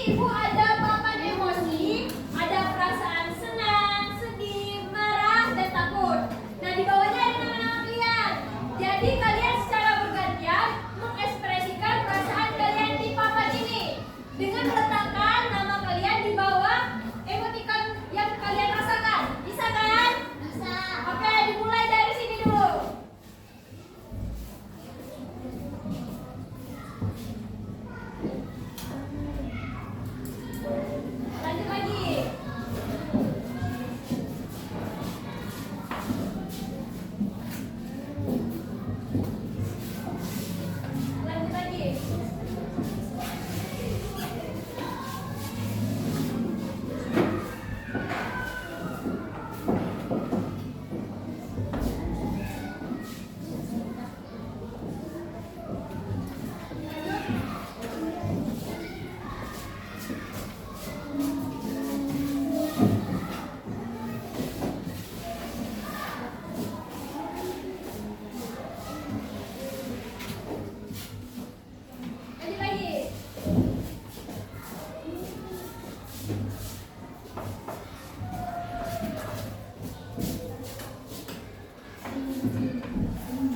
Ibu ada papan emosi, ada perasaan senang, sedih, marah, dan takut. Nah, di bawahnya ada nama-nama kalian. Jadi kalian secara bergantian mengekspresikan perasaan kalian di papan ini dengan meletakkan nama kalian di bawah emoticon yang kalian rasakan. Bisa kan? Bisa. Oke, dimulai dari sini dulu. Lanjut lagi. Lanjut lagi. Lanjut lagi.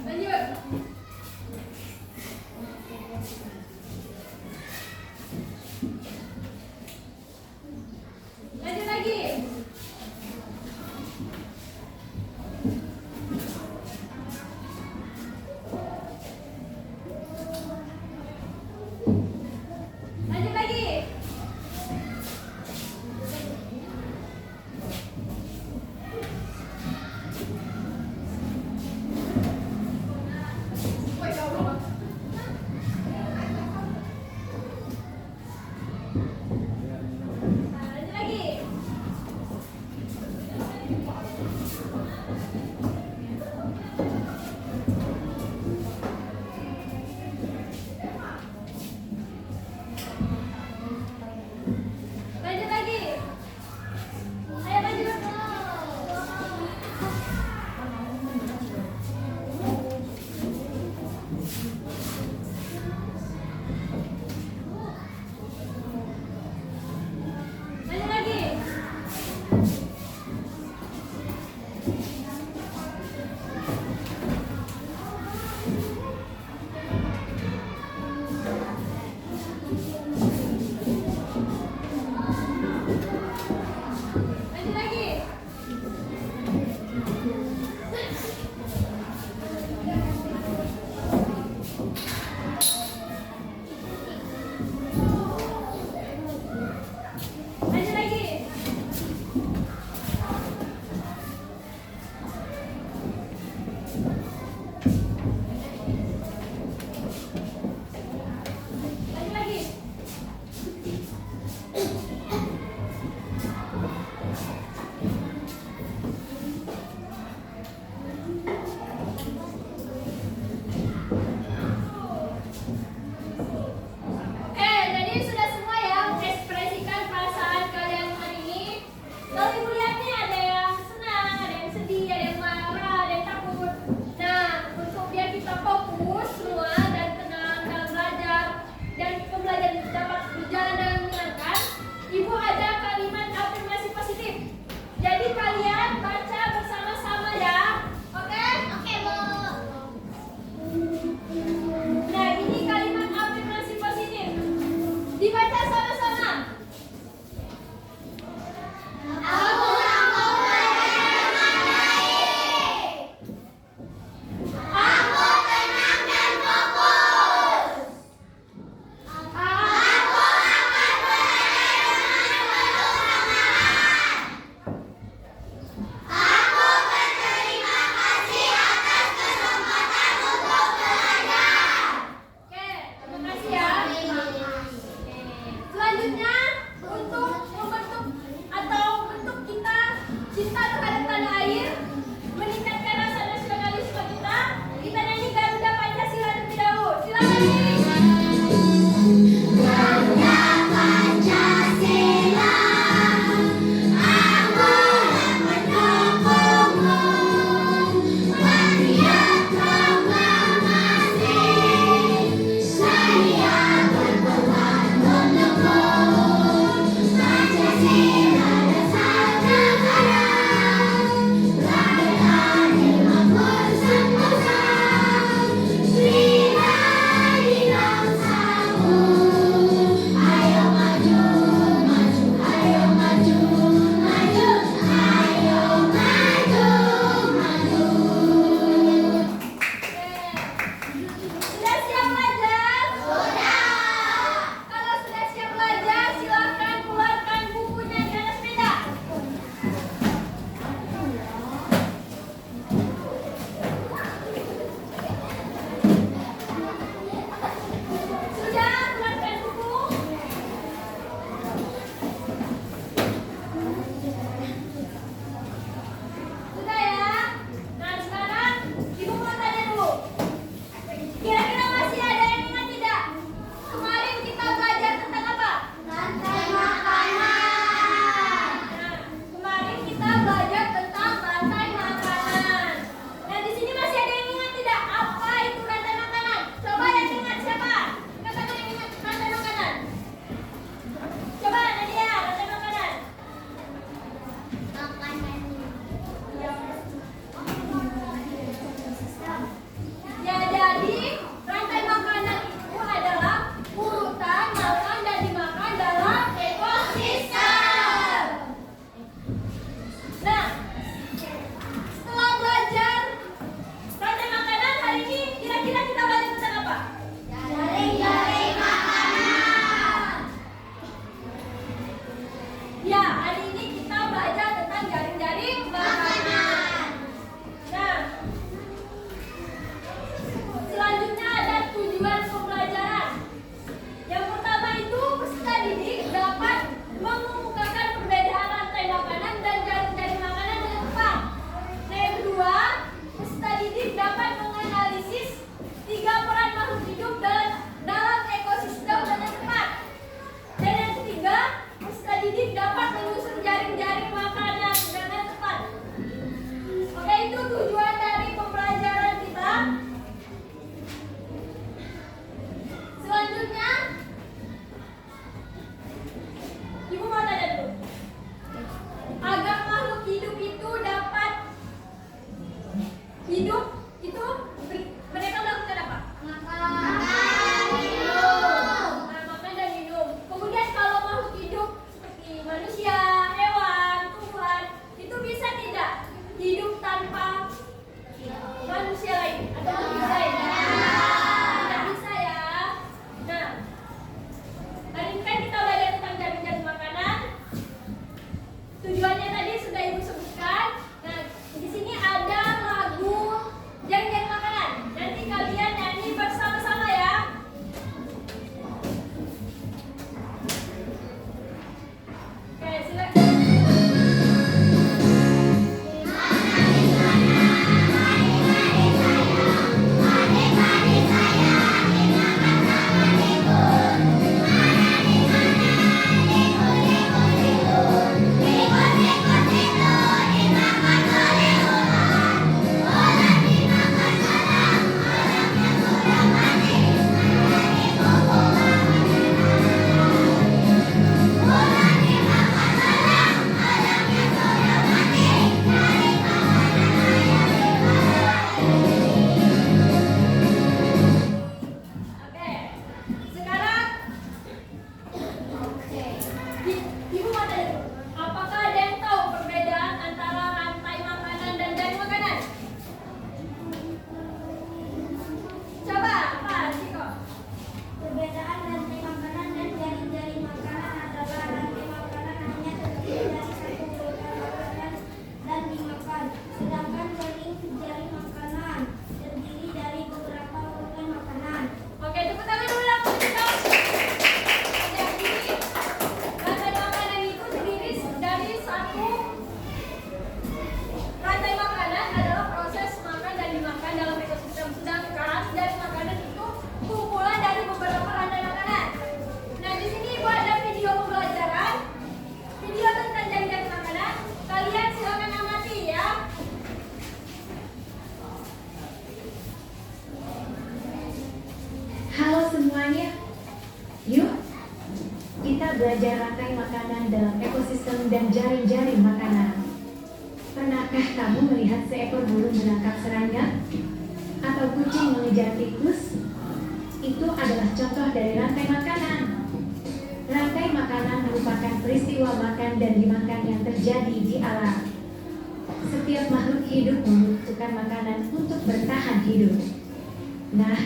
Lanjut. Lanjut lagi. Lanjut lagi. Woi, jauh banget. Lanjut lagi. Lanjut lagi. Ayo lanjut. Lanjut lagi. Lanjut lagi. Lanjut lagi. Lanjut lagi. Oke, jadi sudah semua ya mengekspresikan perasaan kalian hari ini. Kalau ibu lihat nih ada yang senang, ada yang sedih, ada yang marah, ada yang takut. Nah, untuk biar kita fokus semua dan tenang dalam belajar dan pembelajaran dapat berjalan dengan menyenangkan, ibu ada kalimat afirmasi positif. Jadi kalian baca bersama-sama ya. Oke? Oke, Bu. Nah, ini kalimat afirmasi positif. Dibaca sama-sama. Aku mampu belajar dengan baik. Aku tenang dan fokus. Aku akan belajar dengan penuh semangat. Aku berterima kasih atas kesempatan untuk belajar. Oke, terima kasih ya. Selanjutnya dapat menyusun jaring-jaring makanan dengan tepat. Oke, itu tujuan dari pembelajaran kita. Selanjutnya, Ibu mau tanya dulu. Agar makhluk hidup itu dapat hidup, itu mereka melakukan apa? Makan, minum. Nah, makan dan minum. Kemudian kalau makhluk hidup seperti manusia, hewan, tumbuhan, itu bisa tidak hidup tanpa manusia lain atau makhluk lain? Tidak bisa ya. Nah, tadi kan kita belajar tentang jaring-jaring makanan. Tujuannya tadi sudah Ibu sebutkan. Nah, di sini ada lagu jaring-jaring makanan. Nanti kalian nyanyi bersama-sama ya. Oke, silakan. Oke, sekarang Ibu mau tanya dulu. Apakah ada yang tahu perbedaan antara rantai makanan dan jaring makanan? Coba, apa sih kok? Perbedaan rantai makanan dan jaring-jaring makanan adalah rantai makanan hanya terdiri dari satu urutan makanan dan dimakan, sedangkan jaring makanan terdiri dari beberapa urutan makanan. Oke, tepuk tangan dulu lah untuk kita. Jadi, rantai makanan itu terdiri dari satu rantai makanan adalah proses makan dan dimakan dalam ekosistem, sedangkan jaring makanan itu kumpulan dari beberapa rantai makanan. Nah, di sini Ibu ada video pembelajaran, video tentang jaring-jaring makanan. Kalian silakan amati ya. Halo semuanya, yuk kita belajar rantai makanan dalam ekosistem dan jaring-jaring makanan. Pernahkah kamu melihat seekor burung menangkap serangga? Atau kucing mengejar tikus? Itu adalah contoh dari rantai makanan. Rantai makanan merupakan peristiwa makan dan dimakan yang terjadi di alam. Setiap makhluk hidup membutuhkan makanan untuk bertahan hidup. Nah,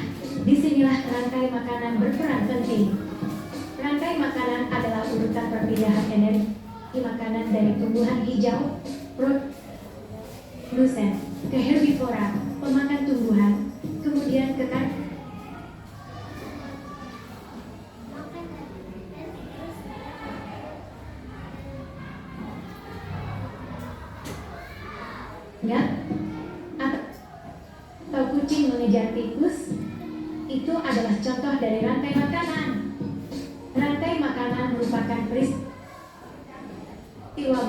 disinilah rantai makanan berperan penting. Rantai makanan adalah urutan perpindahan energi makanan dari tumbuhan hijau, produsen, ke herbivora, pemakan tumbuhan, kemudian ke atau kucing mengejar tikus. Itu adalah contoh dari rantai makanan. Rantai makanan merupakan peristiwa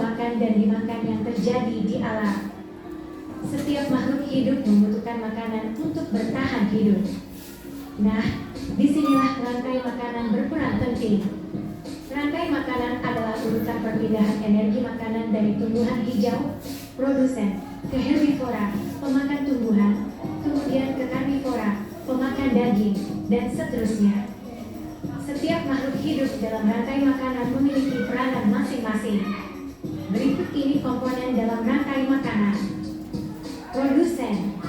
makan dan dimakan yang terjadi di alam. Setiap makhluk hidup membutuhkan makanan untuk bertahan hidup. Nah, disinilah rantai makanan berperan penting. Rantai makanan adalah urutan perpindahan energi makanan dari tumbuhan hijau, produsen, ke herbivora, pemakan tumbuhan, kemudian ke karnivora, pemakan daging, dan seterusnya. Setiap makhluk hidup dalam rantai makanan memiliki peranan masing-masing. Berikut ini komponen dalam rantai makanan. Produsen,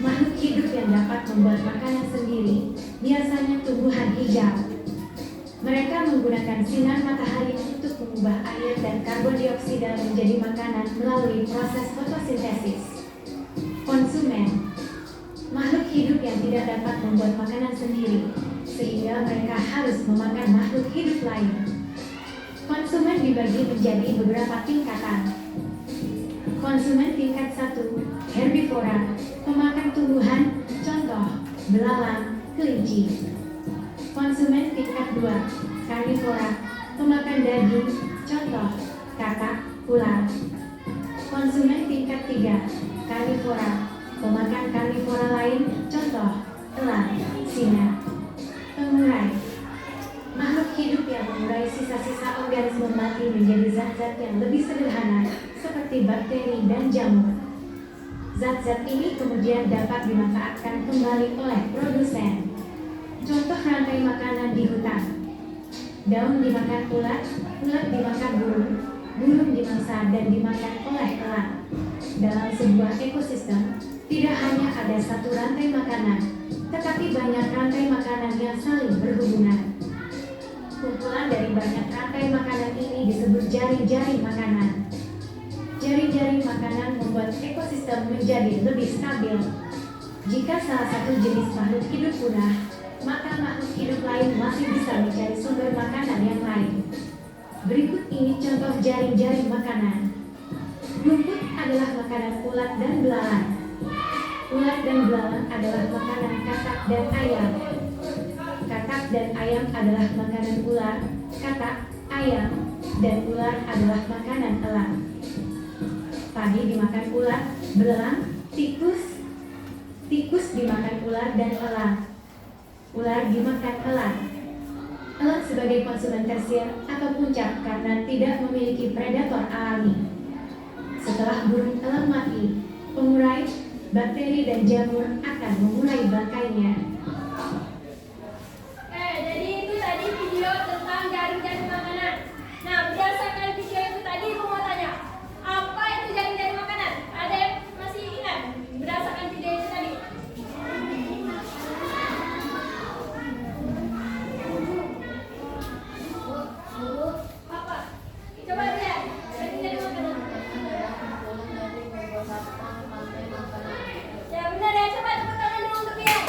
makhluk hidup yang dapat membuat makanan sendiri, biasanya tumbuhan hijau. Mereka menggunakan sinar matahari untuk mengubah air dan karbon dioksida menjadi makanan melalui proses fotosintesis. Konsumen, makhluk hidup yang tidak dapat membuat makanan sendiri, sehingga mereka harus memakan makhluk hidup lain. Konsumen dibagi menjadi beberapa tingkatan. Konsumen tingkat 1, herbivora, pemakan tumbuhan, contoh, belalang, kelinci. Konsumen tingkat 2, karnivora, pemakan daging, Contoh, katak, ular. Konsumen tingkat 3, karnivora. Pemakan karnivora lain, contoh, elang, singa. Pengurai. Makhluk hidup yang mengurai sisa-sisa organisme mati menjadi zat-zat yang lebih sederhana, seperti bakteri dan jamur. Zat-zat ini kemudian dapat dimanfaatkan kembali oleh produsen. Contoh rantai makanan di hutan. Daun dimakan ulat, ulat dimakan burung, burung dimangsa dan dimakan oleh elang. Dalam sebuah ekosistem, tidak hanya ada satu rantai makanan, tetapi banyak rantai makanan yang saling berhubungan. Kumpulan dari banyak rantai makanan ini disebut jaring-jaring makanan. Jaring-jaring makanan membuat ekosistem menjadi lebih stabil. Jika salah satu jenis makhluk hidup punah, maka makhluk hidup lain masih bisa mencari sumber makanan yang lain. Berikut ini contoh jaring-jaring makanan. Rumput adalah makanan ulat dan belalang. Ulat dan belalang adalah makanan katak dan ayam. Katak dan ayam adalah makanan ular, katak, ayam, dan ular adalah makanan elang. Padi dimakan ulat, belalang, tikus. Tikus dimakan ular dan elang. Ular dimakan elang. Elang sebagai konsumen tersier atau puncak karena tidak memiliki predator alami. Setelah burung elang mati, pengurai, bakteri dan jamur akan mengurai bangkainya. Jadi itu tadi video tentang jaring-jaring makanan. Nah, berdasarkan video itu tadi, aku mau tanya, apa itu jaring-jaring makanan? Ada yang masih ingat berdasarkan video itu tadi? Apa? Coba lihat jaring-jaring makanan. Ya benar ya, coba tepuk tangan dulu untuk dia.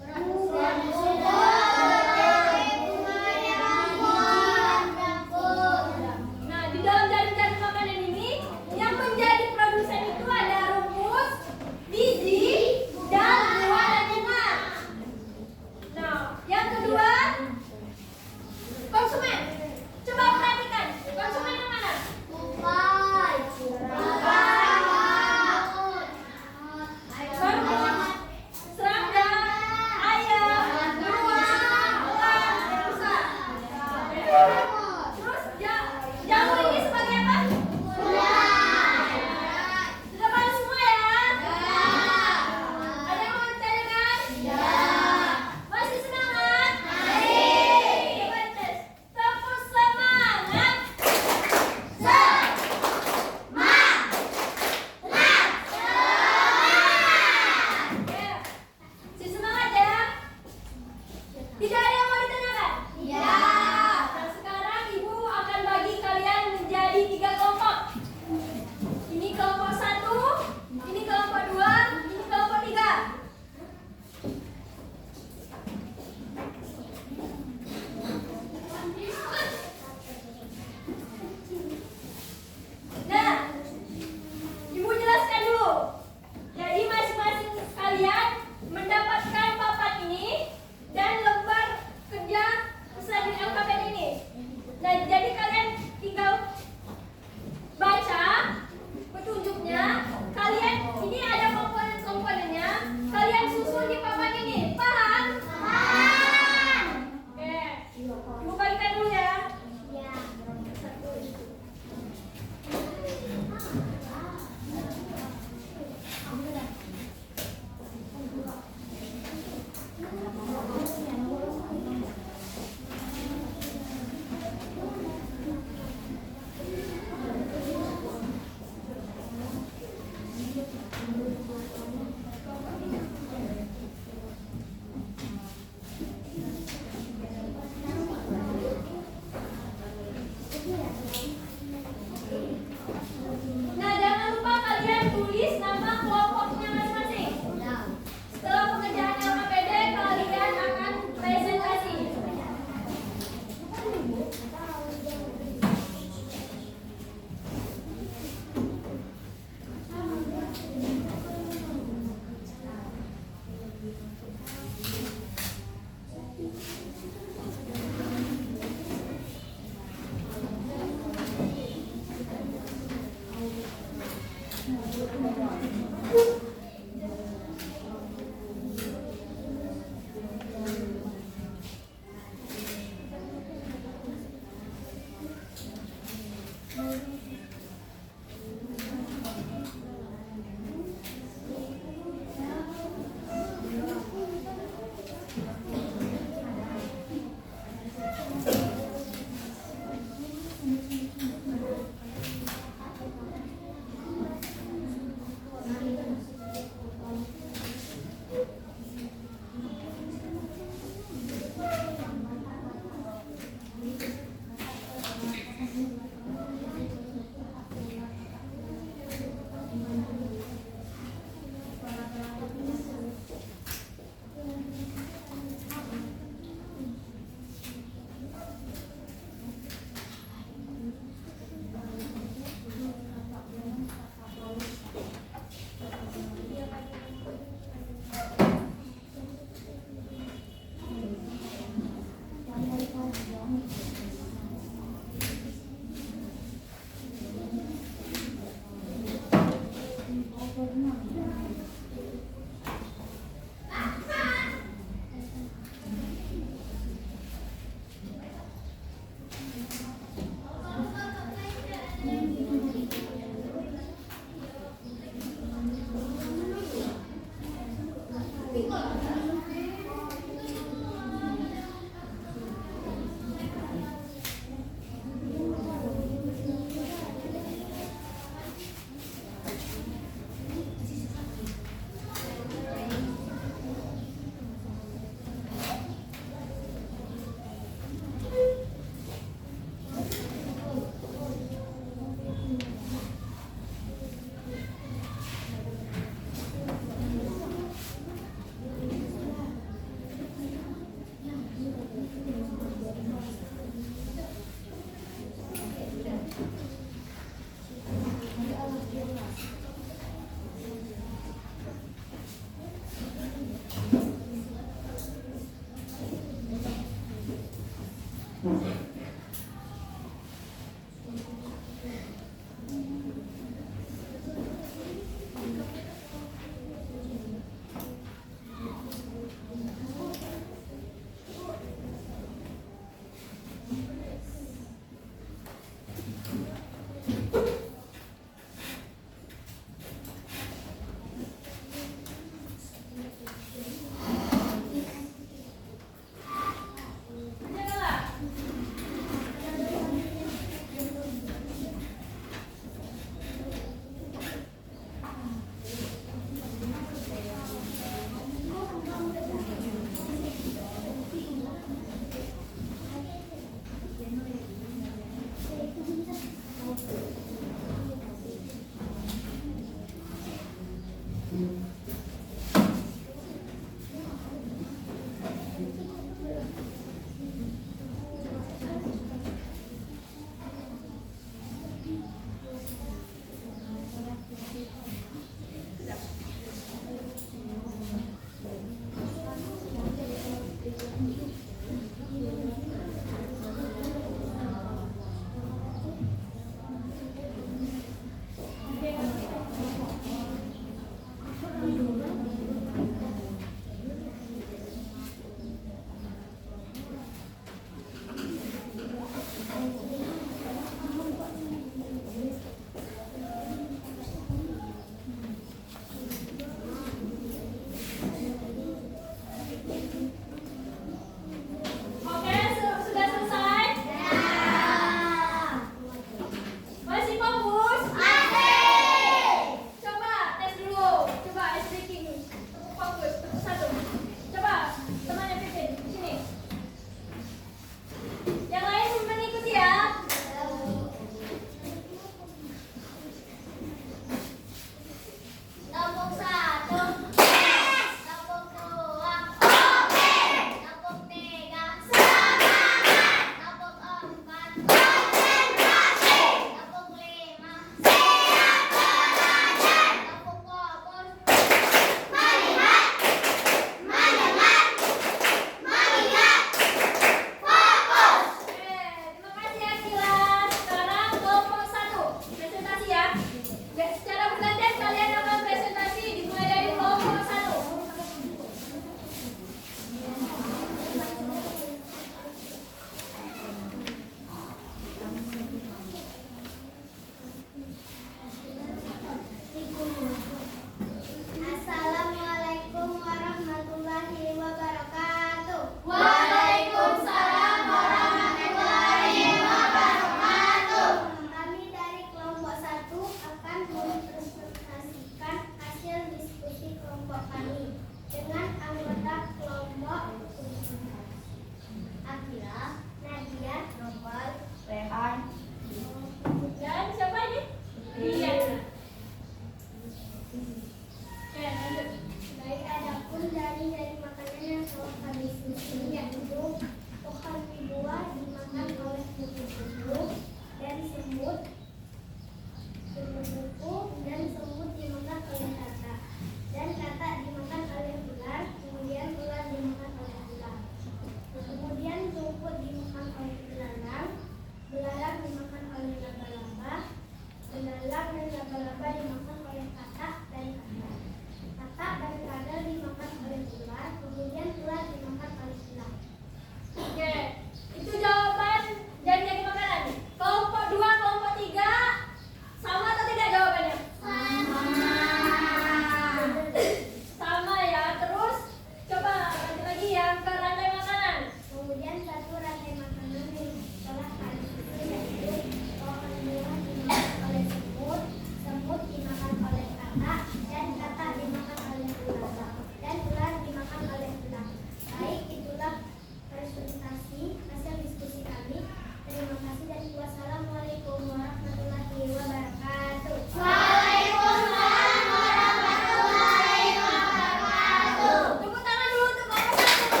Wassalamualaikum warahmatullahi wabarakatuh. Waalaikumsalam warahmatullahi wabarakatuh. Tepuk tangan dulu untuk kelompok 1.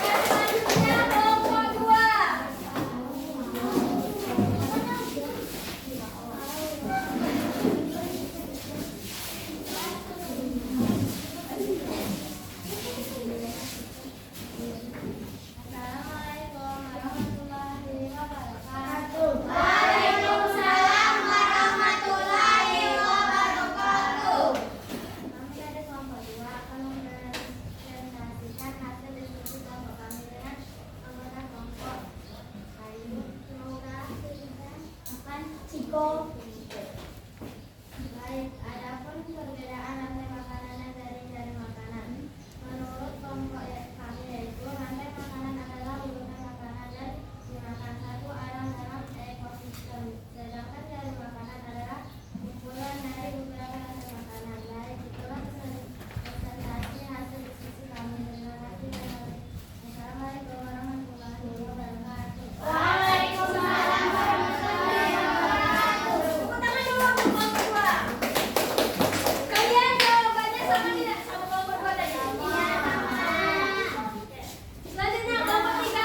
Dan selanjutnya kelompok 2. Assalamualaikum warahmatullahi wabarakatuh. Waalaikumsalam warahmatullahi wabarakatuh. Kami dari kelompok 2 akan mempresentasikan hasil diskusi kelompok kami dengan anggota kelompok. Ayo, semoga kita akan Ciko. Baik, adapun perbedaan rantai makanan dan jaring-jaring makanan. Menurut kelompok kami yaitu rantai makanan adalah urutan makanan dan dimakan satu alam dalam ekosistem. Sedangkan jaring makanan adalah kumpulan dari beberapa rantai makanan. Baik, itulah presentasi hasil diskusi kami. Terima kasih. Assalamualaikum warahmatullahi wabarakatuh. Waalaikumsalam warahmatullahi wabarakatuh. Tepuk tangan dulu untuk kelompok 2. Kalian jawabannya sama tidak sama kelompok 2 tadi? Iya, sama. Selanjutnya kelompok 3.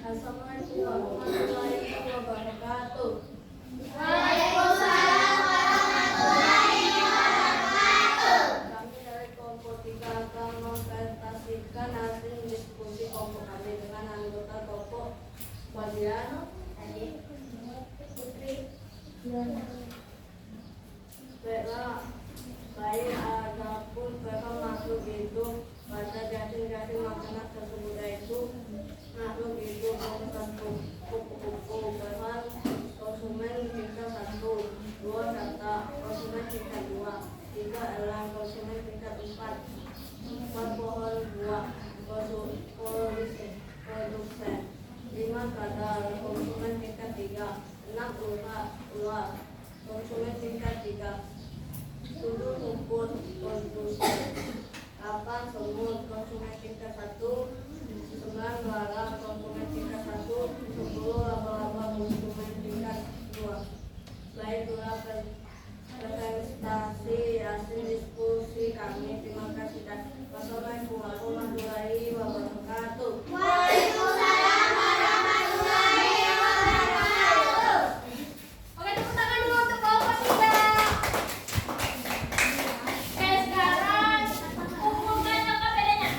Assalamualaikum warahmatullahi wabarakatuh. Waalaikumsalam warahmatullahi wabarakatuh. Kami dari kelompok 3 akan mempresentasikan hasil diskusi kelompok kami dengan anggota kelompok Wadiano, Adik, Putri, Bella. Baik, adapun mereka masuk hidup pada jaring-jaring makanan tersebut yaitu masuk hidup satu kupu-kupu bahan konsumen tingkat 1, 2 data konsumen tingkat 2, 3 elang konsumen tingkat 4, 4 pohon buah produsen, 5 kadal konsumen tingkat 3, 6 ular konsumen tingkat 3, 7 rumput produsen, 8 semut konsumen tingkat 1, 9 belalang konsumen tingkat 1, 10 laba-laba konsumen tingkat 2. Baik, itulah presentasi hasil diskusi kami. Terima kasih dan wassalamualaikum warahmatullahi wabarakatuh. Waalaikumsalam warahmatullahi wabarakatuh. Oke, tepuk tangan dulu untuk kelompok 3. Oke, sekarang umumkan KPD-nya.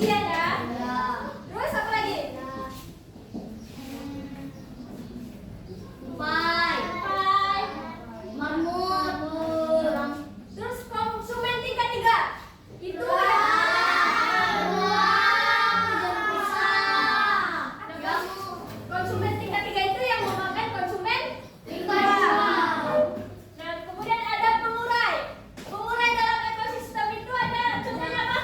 kemudian ya. Terus apa lagi? Tupai. Terus konsumen tingkat 3 itu konsumen tingkat 3 itu yang memakan konsumen tingkat 2. Nah, kemudian ada pengurai. Pengurai dalam ekosistem itu ada contohnya apa?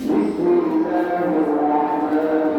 بسم الله الرحمن